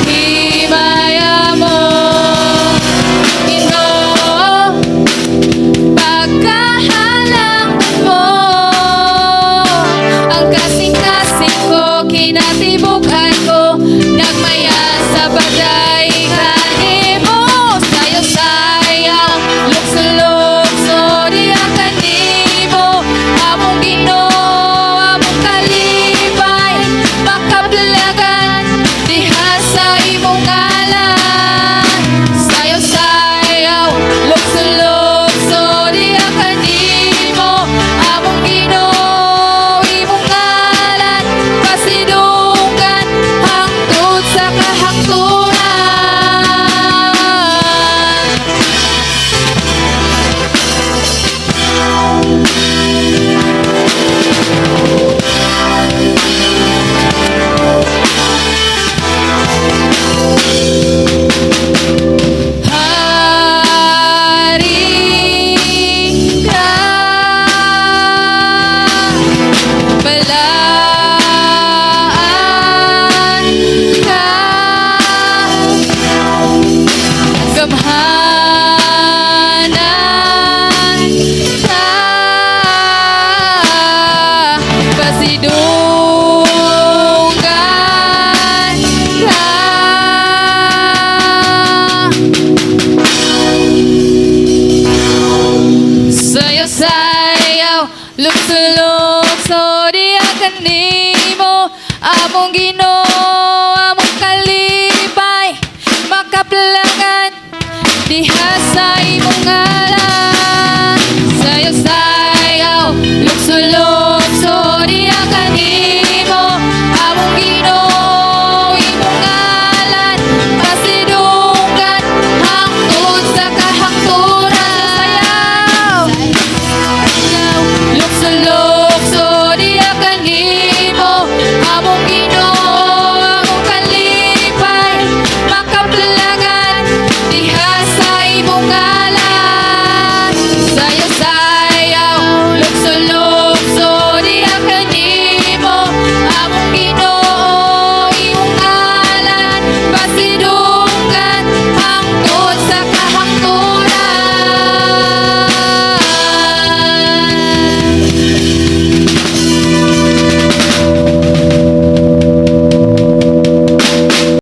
himaya mo, Ginoo, pagkahalang mo. Ang kasing-kasing ko, kinatibukan ko, nagmaya sa bagay kanimo. Sayo-sayaw, lukso-lukso, diya kanimo. Among Ginoo, among kalipay, makablagan diha sa imong ngalan. Sayo-sayaw, lukso-lukso, diya kanimo. Among Ginoo, imong ngalan, pasidunggan hangtod sa kahangturan. Hari ka, balaan ka, gamhanan ka, pasidunggan ka. Sayo-sayaw, lukso-lukso, diya kanimo. Among Ginoo, among kalipay, makaplangan diha sa